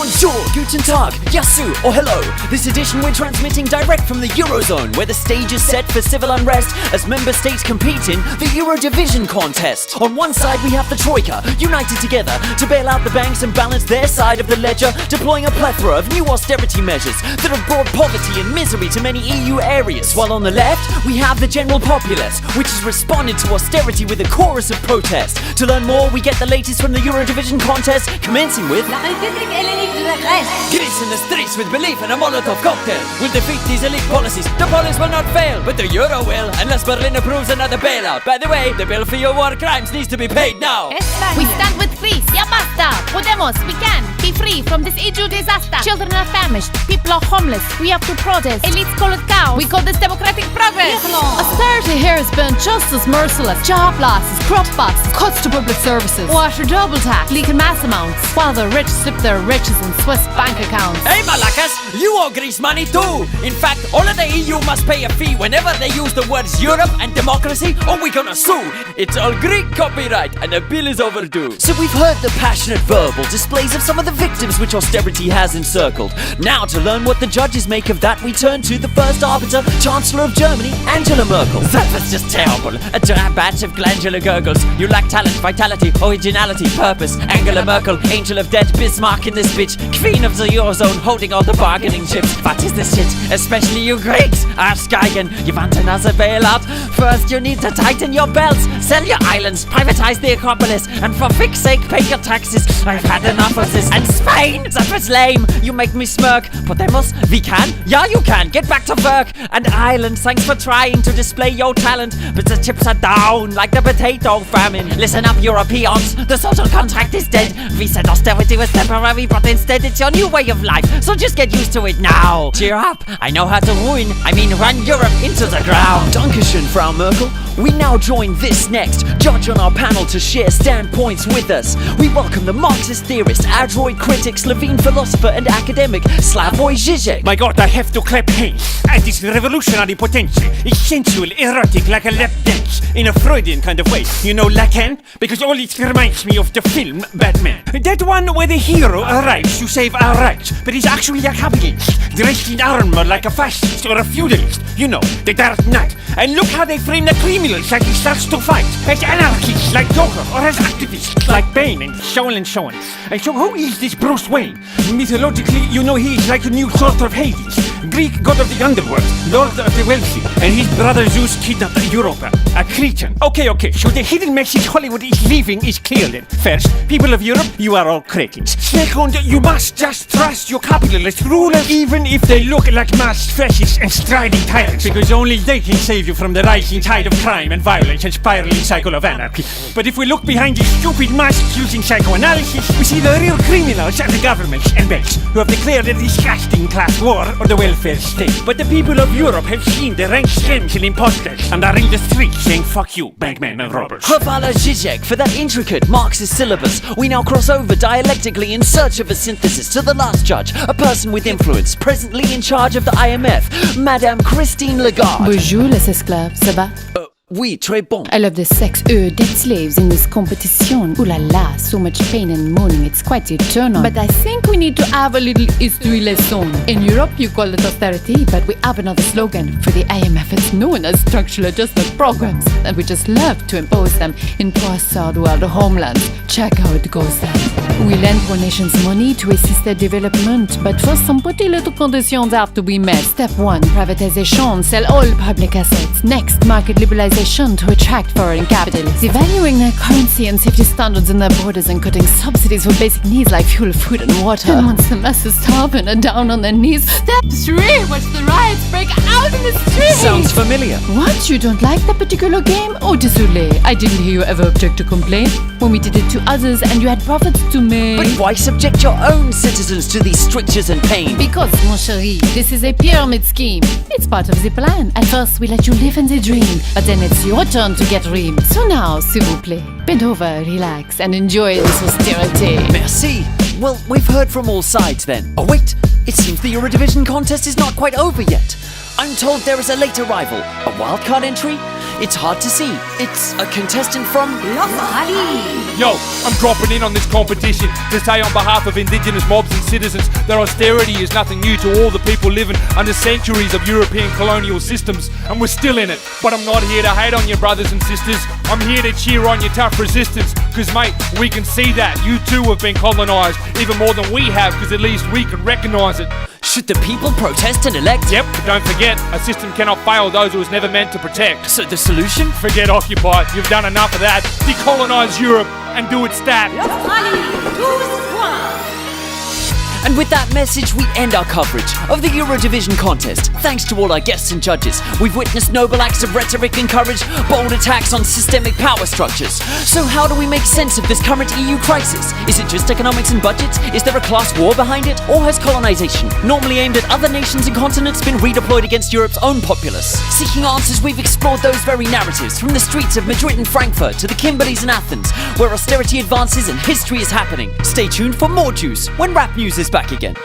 Bonjour, Guten Tag, Yasu, or hello. This edition we're transmitting direct from the Eurozone, where the stage is set for civil unrest as member states compete in the EuroDiVision contest. On one side we have the Troika, united together to bail out the banks and balance their side of the ledger, deploying a plethora of new austerity measures that have brought poverty and misery to many EU areas. While on the left, we have the general populace, which has responded to austerity with a chorus of protest. To learn more, we get the latest from the EuroDiVision contest, commencing with Greece in the streets with belief in a Molotov cocktail. We'll defeat these elite policies. The police will not fail, but the euro will, unless Berlin approves another bailout. By the way, the bill for your war crimes needs to be paid now. We stand with Greece. Ya basta. Podemos. We can be free from this EU disaster. Children are famished. People are homeless. We have to protest. Elites call it chaos. We call this democratic progress. Austerity here has been just as merciless. Job losses, crop bosses, cuts to public services, water double tax, leaking mass amounts, while the rich slip their riches in Swiss bank accounts. Hey Malakas, you owe Greece money too. In fact, all of the EU must pay a fee whenever they use the words Europe and democracy, or we're gonna sue. It's all Greek copyright and the bill is overdue. So we've heard the passionate verbal displays of some of the victims which austerity has encircled. Now to learn what the judges make of that, we turn to the first arbiter, Chancellor of Germany, Angela Merkel. That was just terrible. A dry batch of glandular gurgles. You lack talent, vitality, originality, purpose. Angela Merkel, angel of death, Bismarck in this bitch. Queen of the Eurozone, holding all the bargaining chips. What is this shit? Especially you Greeks. Arschgeigen, you want another bailout? First you need to tighten your belts. Sell your islands, privatize the Acropolis, and for fix's sake pay your taxes. I've had enough of this. And Spain, that was lame. You make me smirk. Podemos, we can? Yeah, you can. Get back to work. And Ireland, thanks for trying to display your talent, but the chips are down like the potato famine. Listen up, Europeans. The social contract is dead. We said austerity was temporary, but instead it's your new way of life. So just get used to it now. Cheer up. I know how to run Europe into the ground. Dankeschön, Frau Merkel. We now join this next judge on our panel to share standpoints with us. We welcome the Marxist theorist, adroit critic, Slovene philosopher and academic Slavoj Žižek. My God, I have to clap hands at this revolutionary potential. It's sensual, erotic, like a lap dance, in a Freudian kind of way. You know Lacan? Because all it reminds me of the film Batman. That one where the hero arrives to save our rights, but he's actually a capitalist, dressed in armor like a fascist or a feudalist. You know, the Dark Knight. And look how they frame the criminals like he starts to fight, as anarchists like Joker, or as activists like Bane, and so on and so on. And so who is this Bruce Wayne? Mythologically, you know he is like a new sort of Hades, Greek god of the underworld, lord of the wealthy, and his brother Zeus kidnapped Europa, a Cretan. Okay, so the hidden message Hollywood is leaving is clear then. First, people of Europe, you are all cretins. Second, you must just trust your capitalist rulers, even if they look like masked fascists and striding tyrants, because only they can save you from the rising tide of crime and violence and spiraling cycle of anarchy. But if we look behind these stupid masks using psychoanalysis, we see the real criminals are the governments and banks, who have declared a disgusting class war or the welfare state. But the people of Europe have seen the rank scams and imposters and are in the streets saying fuck you, bankmen and robbers. Chwala Žižek for that intricate Marxist syllabus. We now cross over dialectically in search of a synthesis to the last judge, a person with influence, presently in charge of the IMF, Madame Christine Lagarde. Bonjour les esclaves, ça va? Oui, très bon. I love the sex dead slaves in this competition. Ooh la la, so much pain and moaning, it's quite eternal. But I think we need to have a little history lesson. In Europe, you call it austerity, but we have another slogan. For the IMF, it's known as structural adjustment programs, and we just love to impose them in poor third world homelands. Check how it goes then. We lend poor nations money to assist their development, but first some pretty little conditions have to be met. Step 1, privatization, sell all public assets. Next, market liberalization to attract foreign capitalists, devaluing their currency and safety standards in their borders, and cutting subsidies for basic needs like fuel, food and water. And once the masses starve and are down on their knees, step 3, watch the riots break out in the streets. Sounds familiar. What? You don't like that particular game? Oh, désolé, I didn't hear you ever object to complain when we did it to others and you had profits to make. But why subject your own citizens to these strictures and pain? Because, mon chéri, this is a pyramid scheme. It's part of the plan. At first, we let you live in the dream, but then it's your turn to get reamed. So now, s'il vous plaît, bend over, relax, and enjoy this austerity. Merci. Well, we've heard from all sides then. Oh wait, it seems the EuroDiVision contest is not quite over yet. I'm told there is a late arrival, a wildcard entry. It's hard to see. It's a contestant from Yo, I'm dropping in on this competition to say on behalf of indigenous mobs and citizens that austerity is nothing new to all the people living under centuries of European colonial systems, and we're still in it. But I'm not here to hate on you, brothers and sisters. I'm here to cheer on your tough resistance, cause mate, we can see that you too have been colonised, even more than we have, cause at least we can recognise it. Should the people protest and elect? Yep, but don't forget, a system cannot fail those it was never meant to protect. So the solution? Forget Occupy, you've done enough of that. Decolonise Europe and do it stat. And with that message, we end our coverage of the EuroDiVision contest. Thanks to all our guests and judges, we've witnessed noble acts of rhetoric and courage, bold attacks on systemic power structures. So how do we make sense of this current EU crisis? Is it just economics and budgets? Is there a class war behind it? Or has colonization, normally aimed at other nations and continents, been redeployed against Europe's own populace? Seeking answers, we've explored those very narratives, from the streets of Madrid and Frankfurt to the Kimberleys and Athens, where austerity advances and history is happening. Stay tuned for more juice when rap news is back again.